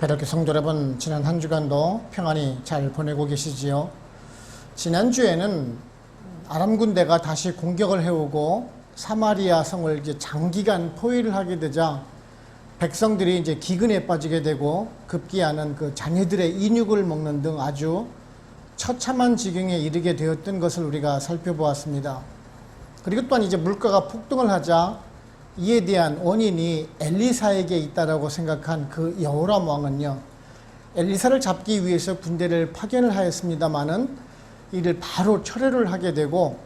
배덕교 성도 여러분, 지난 한 주간도 평안히 잘 보내고 계시지요? 지난주에는 아람 군대가 다시 공격을 해오고 사마리아 성을 이제 장기간 포위를 하게 되자 백성들이 이제 기근에 빠지게 되고 급기야는 그 자녀들의 인육을 먹는 등 아주 처참한 지경에 이르게 되었던 것을 우리가 살펴보았습니다. 그리고 또한 이제 물가가 폭등을 하자 이에 대한 원인이 엘리사에게 있다라고 생각한 그 여호람 왕은요, 엘리사를 잡기 위해서 군대를 파견을 하였습니다마는 이를 바로 철회를 하게 되고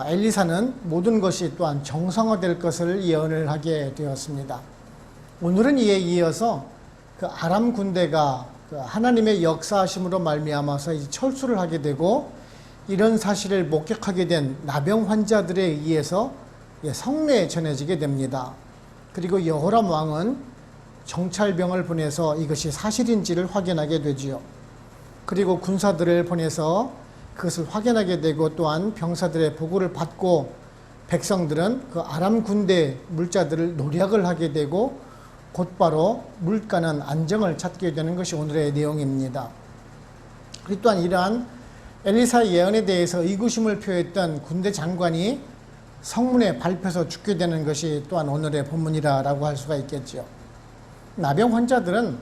엘리사는 모든 것이 또한 정상화될 것을 예언을 하게 되었습니다. 오늘은 이에 이어서 그 아람 군대가 그 하나님의 역사하심으로 말미암아서 이제 철수를 하게 되고 이런 사실을 목격하게 된 나병 환자들에 의해서 성내에 전해지게 됩니다. 그리고 여호람 왕은 정찰병을 보내서 이것이 사실인지를 확인하게 되지요. 그리고 군사들을 보내서 그것을 확인하게 되고 또한 병사들의 보고를 받고 백성들은 그 아람 군대 물자들을 노력을 하게 되고 곧바로 물가는 안정을 찾게 되는 것이 오늘의 내용입니다. 그리고 또한 이러한 엘리사 예언에 대해서 의구심을 표했던 군대 장관이 성문에 밟혀서 죽게 되는 것이 또한 오늘의 본문이라고 할 수가 있겠죠. 나병 환자들은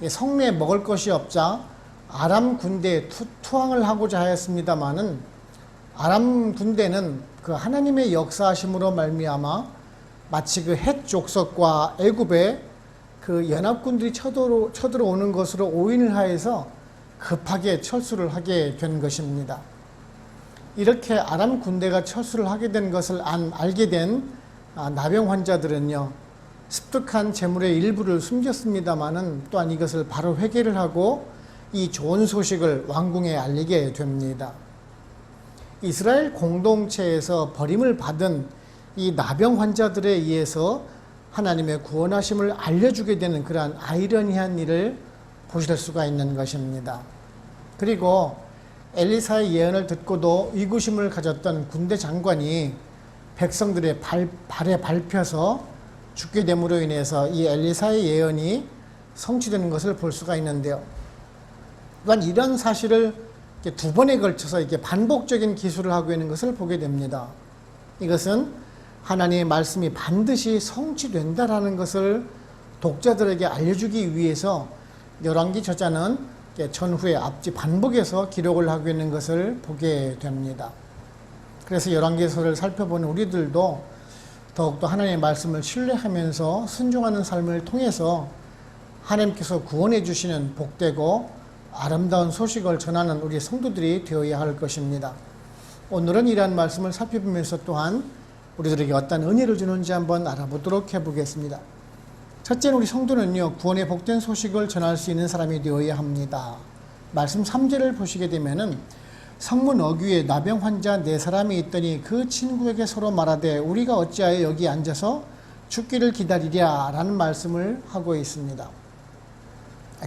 성내에 먹을 것이 없자 아람 군대에 투항을 하고자 하였습니다마는 아람 군대는 그 하나님의 역사하심으로 말미암아 마치 그 헷 족속과 애굽의 그 연합군들이 쳐들어오는 것으로 오인을 하여서 급하게 철수를 하게 된 것입니다. 이렇게 아람 군대가 철수를 하게 된 것을 알게 된 나병 환자들은요, 습득한 재물의 일부를 숨겼습니다마는 또한 이것을 바로 회개를 하고 이 좋은 소식을 왕궁에 알리게 됩니다. 이스라엘 공동체에서 버림을 받은 이 나병 환자들에 의해서 하나님의 구원하심을 알려주게 되는 그러한 아이러니한 일을 보실 수가 있는 것입니다. 그리고 엘리사의 예언을 듣고도 의구심을 가졌던 군대 장관이 백성들의 발에 밟혀서 죽게 됨으로 인해서 이 엘리사의 예언이 성취되는 것을 볼 수가 있는데요. 또한 이런 사실을 두 번에 걸쳐서 이렇게 반복적인 기술을 하고 있는 것을 보게 됩니다. 이것은 하나님의 말씀이 반드시 성취된다라는 것을 독자들에게 알려주기 위해서 열왕기 저자는 전후에 앞뒤 반복해서 기록을 하고 있는 것을 보게 됩니다. 그래서 열왕기서를 살펴보는 우리들도 더욱더 하나님의 말씀을 신뢰하면서 순종하는 삶을 통해서 하나님께서 구원해 주시는 복되고 아름다운 소식을 전하는 우리 성도들이 되어야 할 것입니다. 오늘은 이러한 말씀을 살펴보면서 또한 우리들에게 어떤 은혜를 주는지 한번 알아보도록 해보겠습니다. 첫째는 우리 성도는요, 구원의 복된 소식을 전할 수 있는 사람이 되어야 합니다. 말씀 3절을 보시게 되면은 성문 어귀에 나병 환자 4사람이 있더니 그 친구에게 서로 말하되 우리가 어찌하여 여기 앉아서 죽기를 기다리랴 라는 말씀을 하고 있습니다.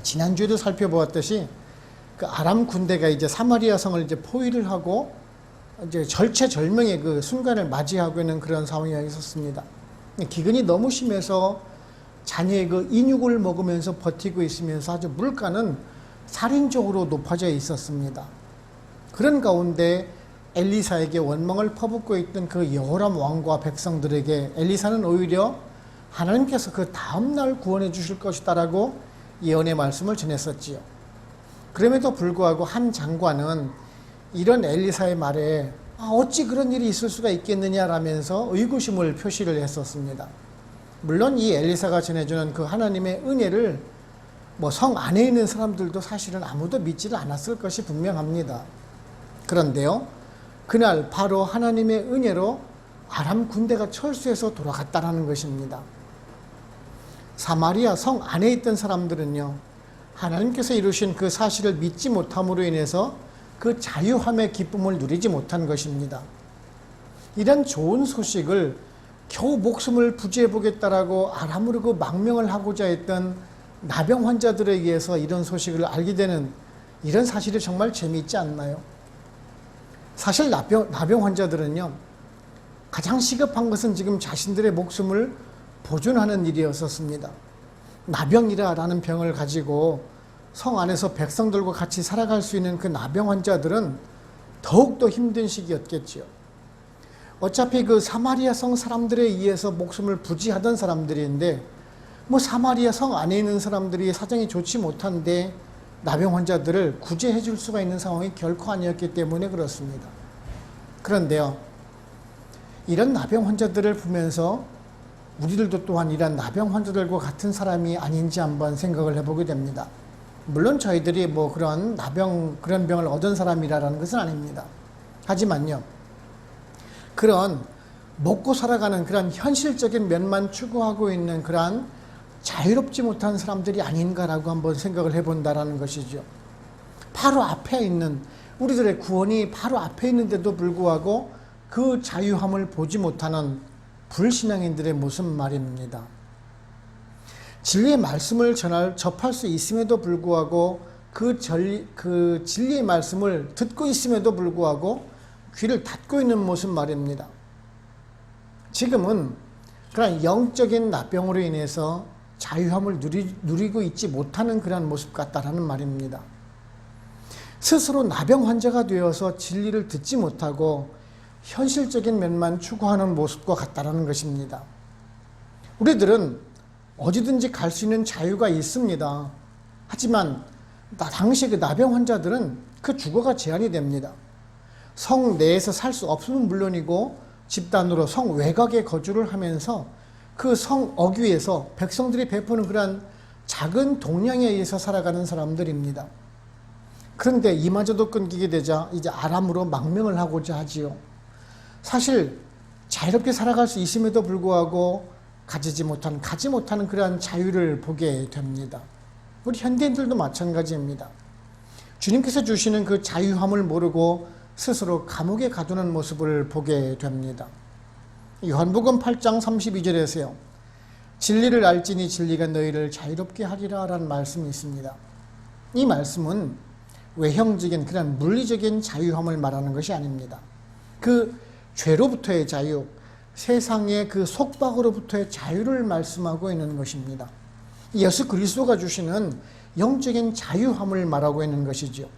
지난주에도 살펴보았듯이 그 아람 군대가 이제 사마리아 성을 이제 포위를 하고 이제 절체절명의 그 순간을 맞이하고 있는 그런 상황이 있었습니다. 기근이 너무 심해서 자녀의 그 인육을 먹으면서 버티고 있으면서 아주 물가는 살인적으로 높아져 있었습니다. 그런 가운데 엘리사에게 원망을 퍼붓고 있던 그 여호람 왕과 백성들에게 엘리사는 오히려 하나님께서 그 다음날 구원해 주실 것이다라고 예언의 말씀을 전했었지요. 그럼에도 불구하고 한 장관은 이런 엘리사의 말에 어찌 그런 일이 있을 수가 있겠느냐라면서 의구심을 표시를 했었습니다. 물론 이 엘리사가 전해주는 그 하나님의 은혜를 성 안에 있는 사람들도 사실은 아무도 믿지를 않았을 것이 분명합니다. 그런데요, 그날 바로 하나님의 은혜로 아람 군대가 철수해서 돌아갔다는 것입니다. 사마리아 성 안에 있던 사람들은요, 하나님께서 이루신 그 사실을 믿지 못함으로 인해서 그 자유함의 기쁨을 누리지 못한 것입니다. 이런 좋은 소식을 겨우 목숨을 부지해 보겠다라고 아람으로 그 망명을 하고자 했던 나병 환자들에 의해서 이런 소식을 알게 되는 이런 사실이 정말 재미있지 않나요? 사실 나병 환자들은요, 가장 시급한 것은 지금 자신들의 목숨을 보존하는 일이었었습니다. 나병이라는 병을 가지고 성 안에서 백성들과 같이 살아갈 수 있는 그 나병 환자들은 더욱더 힘든 시기였겠지요. 어차피 그 사마리아 성 사람들에 의해서 목숨을 부지하던 사람들인데 뭐 사마리아 성 안에 있는 사람들이 사정이 좋지 못한데 나병 환자들을 구제해 줄 수가 있는 상황이 결코 아니었기 때문에 그렇습니다. 그런데요, 이런 나병 환자들을 보면서 우리들도 또한 이런 나병 환자들과 같은 사람이 아닌지 한번 생각을 해보게 됩니다. 물론 저희들이 뭐 그런 병을 얻은 사람이라는 것은 아닙니다. 하지만요, 그런 먹고 살아가는 그런 현실적인 면만 추구하고 있는 그러한 자유롭지 못한 사람들이 아닌가라고 한번 생각을 해본다라는 것이죠. 바로 앞에 있는, 우리들의 구원이 바로 앞에 있는데도 불구하고 그 자유함을 보지 못하는 불신앙인들의 모습 말입니다. 진리의 말씀을 접할 수 있음에도 불구하고 그 진리의 말씀을 듣고 있음에도 불구하고 귀를 닫고 있는 모습 말입니다. 지금은 그런 영적인 나병으로 인해서 자유함을 누리고 있지 못하는 그런 모습 같다라는 말입니다. 스스로 나병 환자가 되어서 진리를 듣지 못하고 현실적인 면만 추구하는 모습과 같다라는 것입니다. 우리들은 어디든지 갈 수 있는 자유가 있습니다. 하지만 당시 그 나병 환자들은 그 주거가 제한이 됩니다. 성 내에서 살 수 없으면 물론이고 집단으로 성 외곽에 거주를 하면서 그 성 어귀에서 백성들이 베푸는 그러한 작은 동량에 의해서 살아가는 사람들입니다. 그런데 이마저도 끊기게 되자 이제 아람으로 망명을 하고자 하지요. 사실 자유롭게 살아갈 수 있음에도 불구하고 가지 못하는 그러한 자유를 보게 됩니다. 우리 현대인들도 마찬가지입니다. 주님께서 주시는 그 자유함을 모르고 스스로 감옥에 가두는 모습을 보게 됩니다. 요한복음 8장 32절에서요. 진리를 알지니 진리가 너희를 자유롭게 하리라 라는 말씀이 있습니다. 이 말씀은 외형적인 그런 물리적인 자유함을 말하는 것이 아닙니다. 그 죄로부터의 자유, 세상의 그 속박으로부터의 자유를 말씀하고 있는 것입니다. 예수 그리스도가 주시는 영적인 자유함을 말하고 있는 것이죠.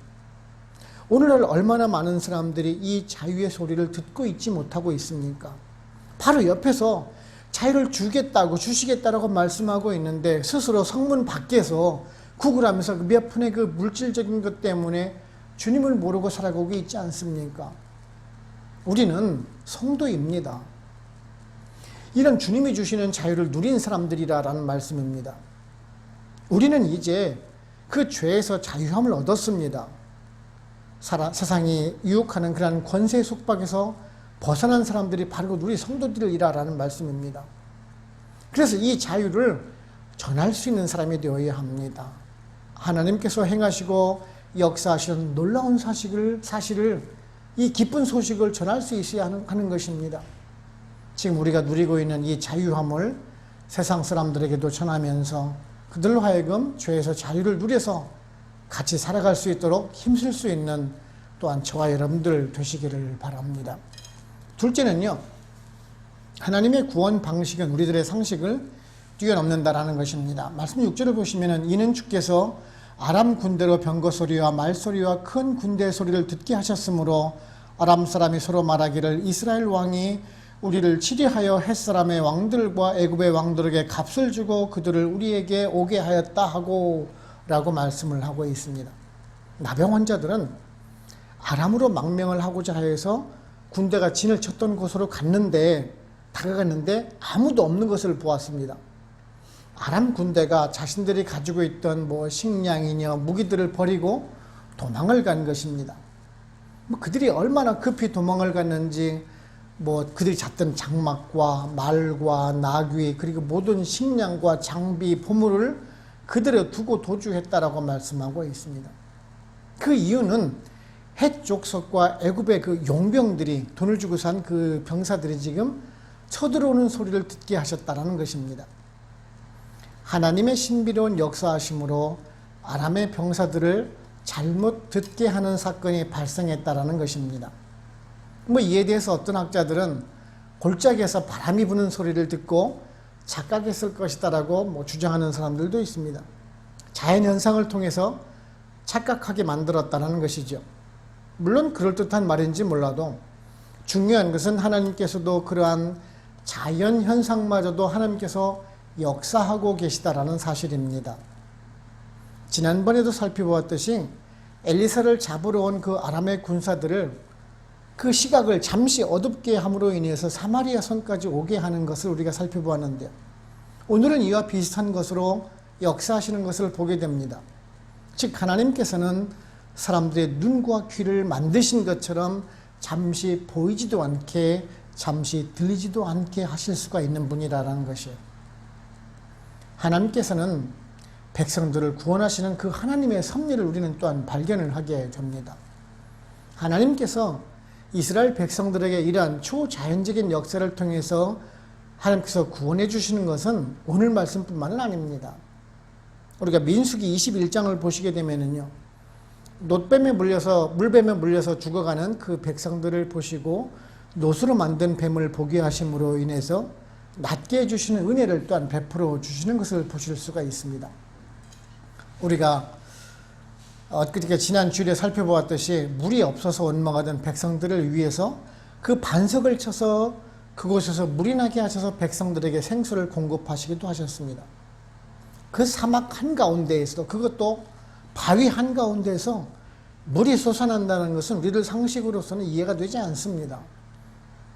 오늘날 얼마나 많은 사람들이 이 자유의 소리를 듣고 있지 못하고 있습니까? 바로 옆에서 자유를 주시겠다라고 말씀하고 있는데 스스로 성문 밖에서 구걸하면서 몇 푼의 그 물질적인 것 때문에 주님을 모르고 살아가고 있지 않습니까? 우리는 성도입니다. 이런 주님이 주시는 자유를 누린 사람들이라는 말씀입니다. 우리는 이제 그 죄에서 자유함을 얻었습니다. 세상이 유혹하는 그런 권세 속박에서 벗어난 사람들이 바로 우리 성도들이라는 말씀입니다. 그래서 이 자유를 전할 수 있는 사람이 되어야 합니다. 하나님께서 행하시고 역사하시는 놀라운 사실을 이 기쁜 소식을 전할 수 있어야 하는 것입니다. 지금 우리가 누리고 있는 이 자유함을 세상 사람들에게도 전하면서 그들로 하여금 죄에서 자유를 누려서 같이 살아갈 수 있도록 힘쓸 수 있는 또한 저와 여러분들 되시기를 바랍니다. 둘째는요, 하나님의 구원 방식은 우리들의 상식을 뛰어넘는다라는 것입니다. 말씀 6절을 보시면은 이는 주께서 아람 군대로 병거 소리와 말소리와 큰 군대 소리를 듣게 하셨으므로 아람 사람이 서로 말하기를 이스라엘 왕이 우리를 치리하여 햇사람의 왕들과 애굽의 왕들에게 값을 주고 그들을 우리에게 오게 하였다 하고 라고 말씀을 하고 있습니다. 나병 환자들은 아람으로 망명을 하고자 해서 군대가 진을 쳤던 곳으로 다가갔는데 아무도 없는 것을 보았습니다. 아람 군대가 자신들이 가지고 있던 식량이며 무기들을 버리고 도망을 간 것입니다. 그들이 얼마나 급히 도망을 갔는지 그들이 잤던 장막과 말과 나귀 그리고 모든 식량과 장비 보물을 그대로 두고 도주했다라고 말씀하고 있습니다. 그 이유는 헷 족속과 애굽의 그 용병들이 돈을 주고 산 그 병사들이 지금 쳐들어오는 소리를 듣게 하셨다라는 것입니다. 하나님의 신비로운 역사하심으로 아람의 병사들을 잘못 듣게 하는 사건이 발생했다라는 것입니다. 이에 대해서 어떤 학자들은 골짜기에서 바람이 부는 소리를 듣고 착각했을 것이다라고 주장하는 사람들도 있습니다. 자연현상을 통해서 착각하게 만들었다는 것이죠. 물론 그럴듯한 말인지 몰라도 중요한 것은 하나님께서도 그러한 자연현상마저도 하나님께서 역사하고 계시다라는 사실입니다. 지난번에도 살펴보았듯이 엘리사를 잡으러 온 그 아람의 군사들을 그 시각을 잠시 어둡게 함으로 인해서 사마리아 선까지 오게 하는 것을 우리가 살펴보았는데요. 오늘은 이와 비슷한 것으로 역사하시는 것을 보게 됩니다. 즉 하나님께서는 사람들의 눈과 귀를 만드신 것처럼 잠시 보이지도 않게 잠시 들리지도 않게 하실 수가 있는 분이라는 것이에요. 하나님께서는 백성들을 구원하시는 그 하나님의 섭리를 우리는 또한 발견을 하게 됩니다. 하나님께서 이스라엘 백성들에게 이러한 초자연적인 역사를 통해서 하나님께서 구원해 주시는 것은 오늘 말씀뿐만은 아닙니다. 우리가 민수기 21장을 보시게 되면은요, 물뱀에 물려서 죽어가는 그 백성들을 보시고 노수로 만든 뱀을 보게 하심으로 인해서 낫게 해주시는 은혜를 또한 베풀어 주시는 것을 보실 수가 있습니다. 우리가 엊그저께 지난 주일에 살펴보았듯이 물이 없어서 원망하던 백성들을 위해서 그 반석을 쳐서 그곳에서 물이 나게 하셔서 백성들에게 생수를 공급하시기도 하셨습니다. 그 사막 한가운데에서도, 그것도 바위 한가운데에서 물이 솟아난다는 것은 우리들 상식으로서는 이해가 되지 않습니다.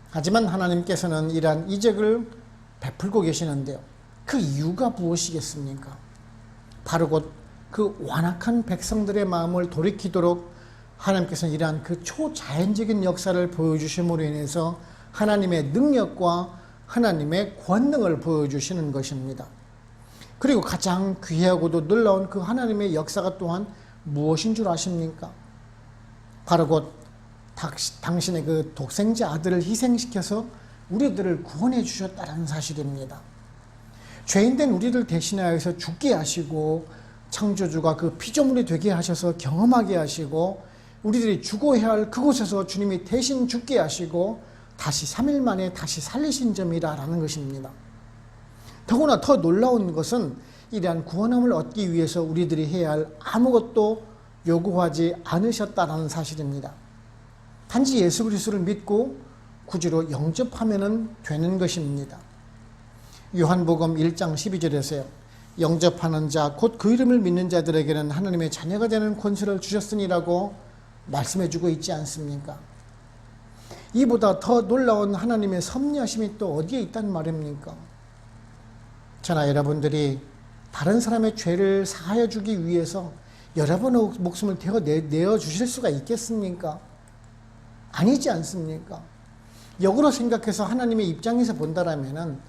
하지만 하나님께서는 이러한 이적을 베풀고 계시는데요. 그 이유가 무엇이겠습니까? 바로 곧 그 완악한 백성들의 마음을 돌이키도록 하나님께서는 이러한 그 초자연적인 역사를 보여주심으로 인해서 하나님의 능력과 하나님의 권능을 보여주시는 것입니다. 그리고 가장 귀하고도 놀라운 그 하나님의 역사가 또한 무엇인 줄 아십니까? 바로 곧 당신의 그 독생자 아들을 희생시켜서 우리들을 구원해 주셨다는 사실입니다. 죄인된 우리를 대신하여서 죽게 하시고 창조주가 그 피조물이 되게 하셔서 경험하게 하시고 우리들이 죽어야 할 그곳에서 주님이 대신 죽게 하시고 다시 3일 만에 다시 살리신 점이라는 것입니다. 더구나 더 놀라운 것은 이러한 구원함을 얻기 위해서 우리들이 해야 할 아무것도 요구하지 않으셨다는 사실입니다. 단지 예수 그리스도를 믿고 구주로 영접하면 되는 것입니다. 요한복음 1장 12절에서요. 영접하는 자 곧 그 이름을 믿는 자들에게는 하나님의 자녀가 되는 권세를 주셨으니라고 말씀해주고 있지 않습니까? 이보다 더 놀라운 하나님의 섭리하심이 또 어디에 있단 말입니까? 저나 여러분들이 다른 사람의 죄를 사하여 주기 위해서 여러분의 목숨을 내어 주실 수가 있겠습니까? 아니지 않습니까? 역으로 생각해서 하나님의 입장에서 본다라면은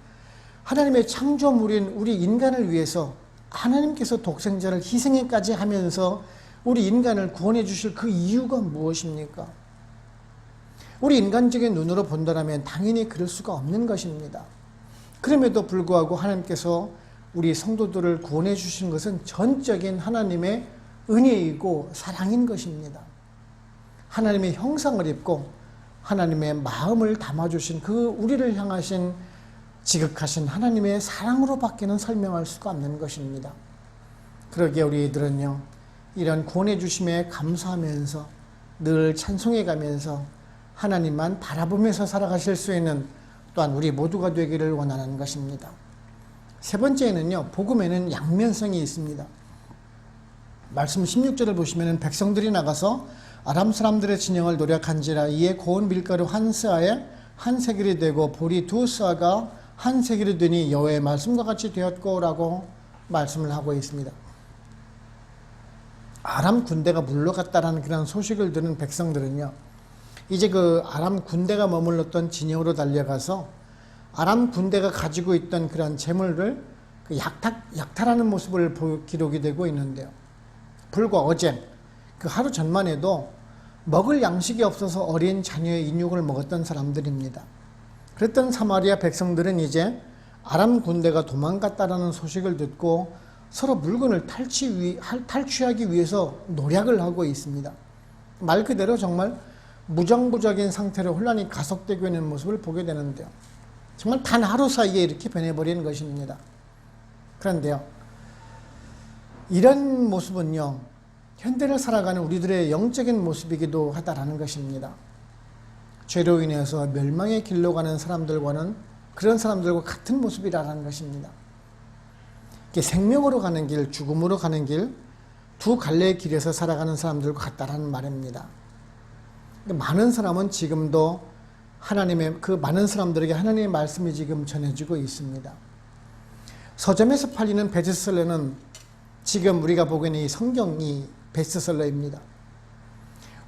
하나님의 창조물인 우리 인간을 위해서 하나님께서 독생자를 희생까지 하면서 우리 인간을 구원해 주실 그 이유가 무엇입니까? 우리 인간적인 눈으로 본다면 당연히 그럴 수가 없는 것입니다. 그럼에도 불구하고 하나님께서 우리 성도들을 구원해 주신 것은 전적인 하나님의 은혜이고 사랑인 것입니다. 하나님의 형상을 입고 하나님의 마음을 담아주신 그 우리를 향하신 지극하신 하나님의 사랑으로 밖에는 설명할 수가 없는 것입니다. 그러기에 우리들은요, 이런 구원해 주심에 감사하면서 늘 찬송해 가면서 하나님만 바라보면서 살아가실 수 있는 또한 우리 모두가 되기를 원하는 것입니다. 세 번째는요, 복음에는 양면성이 있습니다. 말씀 16절을 보시면 백성들이 나가서 아람 사람들의 진영을 노력한지라 이에 고운 밀가루 한 스아에 한 세겔이 되고 보리 두 스아가 한 세겔이 되니 여호와의 말씀과 같이 되었고라고 말씀을 하고 있습니다. 아람 군대가 물러갔다라는 그런 소식을 들은 백성들은요, 이제 그 아람 군대가 머물렀던 진영으로 달려가서 아람 군대가 가지고 있던 그런 재물을 약탈하는 모습을 기록이 되고 있는데요. 불과 어제 그 하루 전만 해도 먹을 양식이 없어서 어린 자녀의 인육을 먹었던 사람들입니다. 그랬던 사마리아 백성들은 이제 아람 군대가 도망갔다라는 소식을 듣고 서로 물건을 탈취하기 위해서 노력을 하고 있습니다. 말 그대로 정말 무정부적인 상태로 혼란이 가속되고 있는 모습을 보게 되는데요. 정말 단 하루 사이에 이렇게 변해버리는 것입니다. 그런데요, 이런 모습은요, 현대를 살아가는 우리들의 영적인 모습이기도 하다라는 것입니다. 죄로 인해서 멸망의 길로 가는 사람들과는 그런 사람들과 같은 모습이라는 것입니다. 생명으로 가는 길, 죽음으로 가는 길, 두 갈래의 길에서 살아가는 사람들과 같다라는 말입니다. 많은 사람은 지금도 많은 사람들에게 하나님의 말씀이 지금 전해지고 있습니다. 서점에서 팔리는 베스트셀러는 지금 우리가 보기에는 이 성경이 베스트셀러입니다.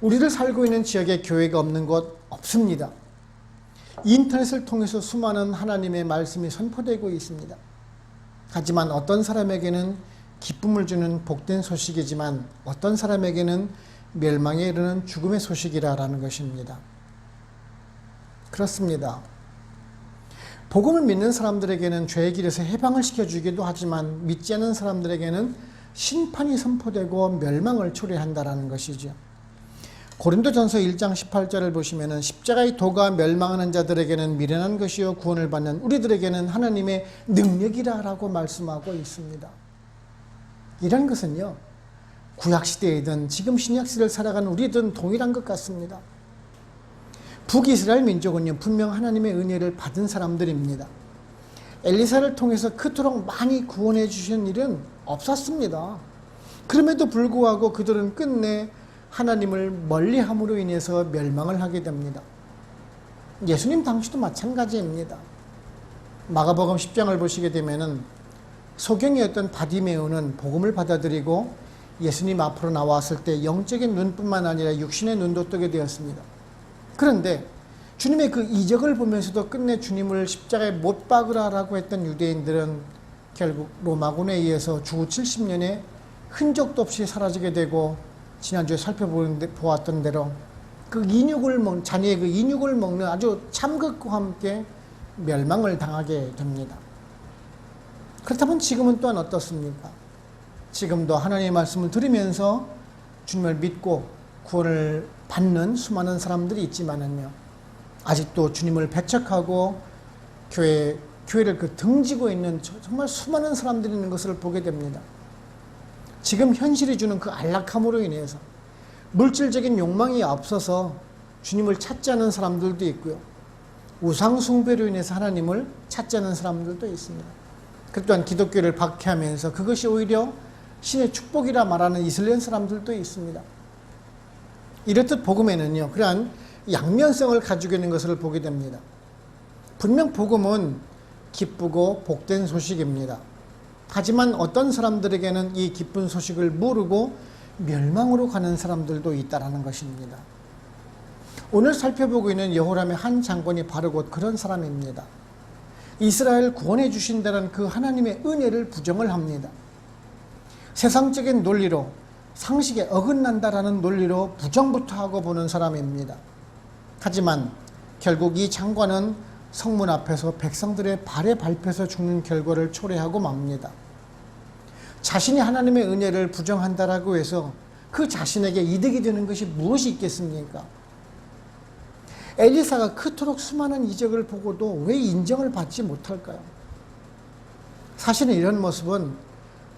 우리들 살고 있는 지역에 교회가 없는 곳 없습니다. 인터넷을 통해서 수많은 하나님의 말씀이 선포되고 있습니다. 하지만 어떤 사람에게는 기쁨을 주는 복된 소식이지만 어떤 사람에게는 멸망에 이르는 죽음의 소식이라는 것입니다. 그렇습니다. 복음을 믿는 사람들에게는 죄의 길에서 해방을 시켜주기도 하지만 믿지 않는 사람들에게는 심판이 선포되고 멸망을 초래한다라는 것이죠. 고린도전서 1장 18절을 보시면은 십자가의 도가 멸망하는 자들에게는 미련한 것이요 구원을 받는 우리들에게는 하나님의 능력이라고 말씀하고 있습니다. 이런 것은요, 구약시대이든 지금 신약시대를 살아가는 우리들은 동일한 것 같습니다. 북이스라엘 민족은요, 분명 하나님의 은혜를 받은 사람들입니다. 엘리사를 통해서 그토록 많이 구원해 주신 일은 없었습니다. 그럼에도 불구하고 그들은 끝내 하나님을 멀리함으로 인해서 멸망을 하게 됩니다. 예수님 당시도 마찬가지입니다. 마가복음 10장을 보시게 되면은 소경이었던 바디메오는 복음을 받아들이고 예수님 앞으로 나왔을 때 영적인 눈뿐만 아니라 육신의 눈도 뜨게 되었습니다. 그런데 주님의 그 이적을 보면서도 끝내 주님을 십자가에 못 박으라라고 했던 유대인들은 결국 로마군에 의해서 주 70년에 흔적도 없이 사라지게 되고 지난주에 살펴보았던 대로 자녀의 그 인육을 먹는 아주 참극과 함께 멸망을 당하게 됩니다. 그렇다면 지금은 또한 어떻습니까? 지금도 하나님의 말씀을 들으면서 주님을 믿고 구원을 받는 수많은 사람들이 있지만은요, 아직도 주님을 배척하고 교회를 등지고 있는 정말 수많은 사람들이 있는 것을 보게 됩니다. 지금 현실이 주는 그 안락함으로 인해서 물질적인 욕망이 앞서서 주님을 찾지 않은 사람들도 있고요, 우상 숭배로 인해서 하나님을 찾지 않은 사람들도 있습니다. 그 또한 기독교를 박해하면서 그것이 오히려 신의 축복이라 말하는 이슬람 사람들도 있습니다. 이렇듯 복음에는요, 그러한 양면성을 가지고 있는 것을 보게 됩니다. 분명 복음은 기쁘고 복된 소식입니다. 하지만 어떤 사람들에게는 이 기쁜 소식을 모르고 멸망으로 가는 사람들도 있다는 것입니다. 오늘 살펴보고 있는 여호람의 한 장관이 바로 곧 그런 사람입니다. 이스라엘 구원해 주신다는 그 하나님의 은혜를 부정을 합니다. 세상적인 논리로, 상식에 어긋난다라는 논리로 부정부터 하고 보는 사람입니다. 하지만 결국 이 장관은 성문 앞에서 백성들의 발에 밟혀서 죽는 결과를 초래하고 맙니다. 자신이 하나님의 은혜를 부정한다라고 해서 그 자신에게 이득이 되는 것이 무엇이 있겠습니까? 엘리사가 그토록 수많은 이적을 보고도 왜 인정을 받지 못할까요? 사실은 이런 모습은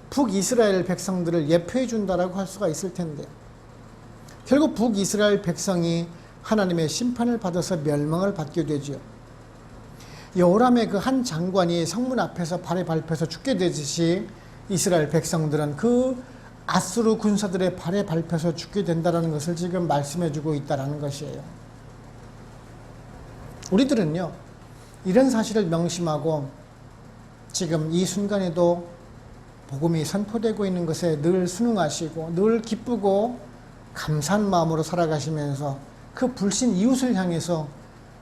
북이스라엘 백성들을 예표해 준다라고 할 수가 있을 텐데, 결국 북이스라엘 백성이 하나님의 심판을 받아서 멸망을 받게 되지요. 여호람의 그 한 장관이 성문 앞에서 발에 밟혀서 죽게 되듯이 이스라엘 백성들은 그 아수르 군사들의 발에 밟혀서 죽게 된다는 것을 지금 말씀해 주고 있다는 것이에요. 우리들은요, 이런 사실을 명심하고 지금 이 순간에도 복음이 선포되고 있는 것에 늘 순응하시고 늘 기쁘고 감사한 마음으로 살아가시면서 그 불신 이웃을 향해서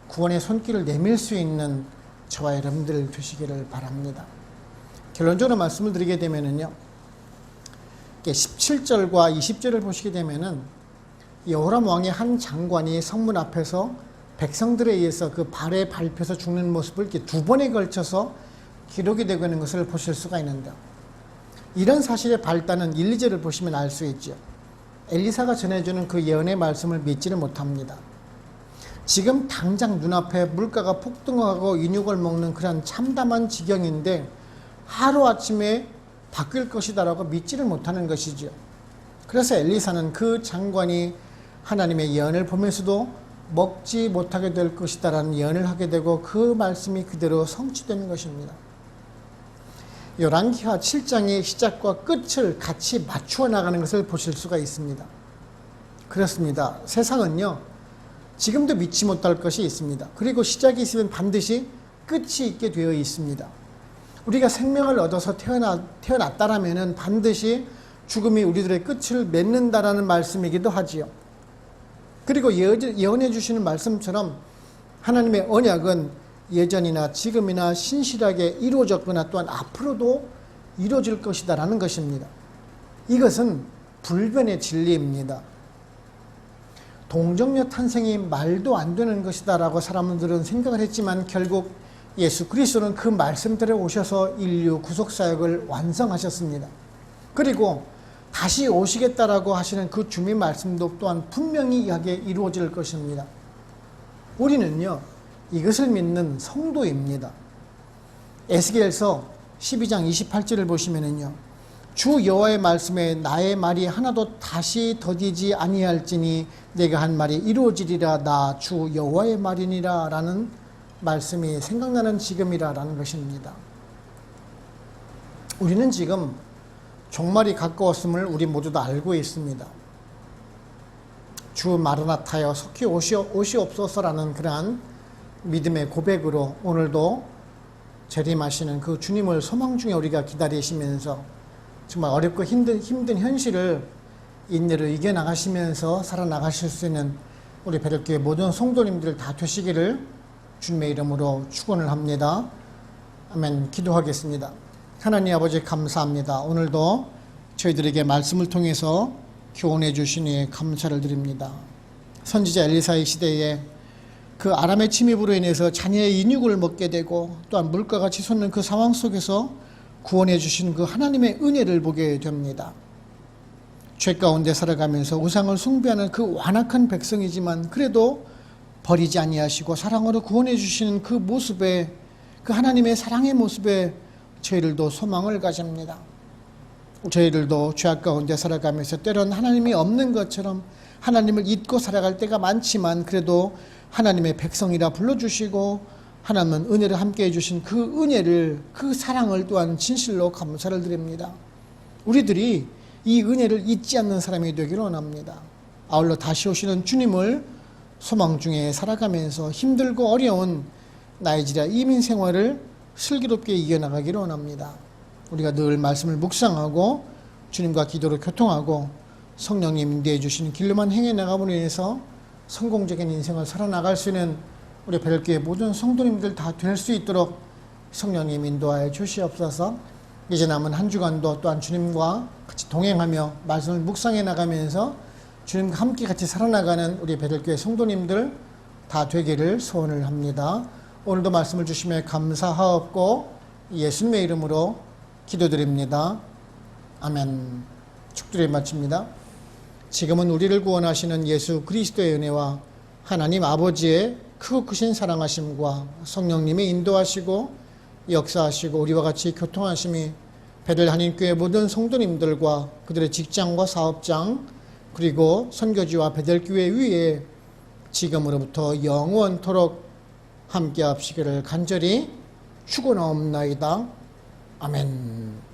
구원의 손길을 내밀 수 있는 저와 여러분들 되시기를 바랍니다. 결론적으로 말씀을 드리게 되면은요, 17절과 20절을 보시게 되면은 여호람 왕의 한 장관이 성문 앞에서 백성들에 의해서 그 발에 밟혀서 죽는 모습을 이렇게 두 번에 걸쳐서 기록이 되고 있는 것을 보실 수가 있는데, 이런 사실의 발단은 1, 2절을 보시면 알 수 있죠. 엘리사가 전해주는 그 예언의 말씀을 믿지를 못합니다. 지금 당장 눈앞에 물가가 폭등하고 인육을 먹는 그런 참담한 지경인데 하루아침에 바뀔 것이다라고 믿지를 못하는 것이죠. 그래서 엘리사는 그 장관이 하나님의 예언을 보면서도 먹지 못하게 될 것이다라는 예언을 하게 되고 그 말씀이 그대로 성취되는 것입니다. 열왕기하 7장의 시작과 끝을 같이 맞추어 나가는 것을 보실 수가 있습니다. 그렇습니다. 세상은요, 지금도 믿지 못할 것이 있습니다. 그리고 시작이 있으면 반드시 끝이 있게 되어 있습니다. 우리가 생명을 얻어서 태어났다라면 반드시 죽음이 우리들의 끝을 맺는다라는 말씀이기도 하지요. 그리고 예언해 주시는 말씀처럼 하나님의 언약은 예전이나 지금이나 신실하게 이루어졌거나 또한 앞으로도 이루어질 것이다라는 것입니다. 이것은 불변의 진리입니다. 동정녀 탄생이 말도 안 되는 것이다라고 사람들은 생각을 했지만 결국 예수 그리스도는 그 말씀대로 오셔서 인류 구속사역을 완성하셨습니다. 그리고 다시 오시겠다라고 하시는 그 주님 말씀도 또한 분명히 이루어질 것입니다. 우리는요, 이것을 믿는 성도입니다. 에스겔서 12장 28절을 보시면은요, 주 여호와의 말씀에 나의 말이 하나도 다시 더디지 아니할지니 내가 한 말이 이루어지리라. 나 주 여호와의 말이니라 라는 말씀이 생각나는 지금이라는 것입니다. 우리는 지금 종말이 가까웠음을 우리 모두 다 알고 있습니다. 주 마르나타여 속히 오시옵소서라는 그러한 믿음의 고백으로 오늘도 재림하시는 그 주님을 소망 중에 우리가 기다리시면서 정말 어렵고 힘든 현실을 인내로 이겨나가시면서 살아나가실 수 있는 우리 베들교회 모든 성도님들 다 되시기를 주님의 이름으로 축원을 합니다. 아멘. 기도하겠습니다. 하나님 아버지 감사합니다. 오늘도 저희들에게 말씀을 통해서 교훈해 주시니 감사를 드립니다. 선지자 엘리사의 시대에 그 아람의 침입으로 인해서 자녀의 인육을 먹게 되고 또한 물가가 치솟는 그 상황 속에서 구원해 주신 그 하나님의 은혜를 보게 됩니다. 죄 가운데 살아가면서 우상을 숭배하는 그 완악한 백성이지만 그래도 버리지 아니하시고 사랑으로 구원해 주시는 그 모습에, 그 하나님의 사랑의 모습에 저희들도 소망을 가집니다. 저희들도 죄악 가운데 살아가면서 때론 하나님이 없는 것처럼 하나님을 잊고 살아갈 때가 많지만 그래도 하나님의 백성이라 불러주시고 하나님은 은혜를 함께 해주신 그 은혜를, 그 사랑을 또한 진실로 감사를 드립니다. 우리들이 이 은혜를 잊지 않는 사람이 되기를 원합니다. 아울러 다시 오시는 주님을 소망 중에 살아가면서 힘들고 어려운 나이지리아 이민 생활을 슬기롭게 이겨나가기를 원합니다. 우리가 늘 말씀을 묵상하고 주님과 기도로 교통하고 성령님 인도해 주시는 길로만 행해 나감으로 인해서 성공적인 인생을 살아나갈 수 있는 우리 베들교회 모든 성도님들 다 될 수 있도록 성령님 인도하여 주시옵소서. 이제 남은 한 주간도 또한 주님과 같이 동행하며 말씀을 묵상해 나가면서 주님과 함께 같이 살아나가는 우리 베들교회 성도님들 다 되기를 소원을 합니다. 오늘도 말씀을 주시며 감사하옵고 예수님의 이름으로 기도드립니다. 아멘. 축도를 마칩니다. 지금은 우리를 구원하시는 예수 그리스도의 은혜와 하나님 아버지의 크고 크신 사랑하심과 성령님의 인도하시고 역사하시고 우리와 같이 교통하심이 베들 한인교회 모든 성도님들과 그들의 직장과 사업장 그리고 선교지와 베들교회 위에 지금으로부터 영원토록 함께 합시기를 간절히 축원하옵나이다. 아멘.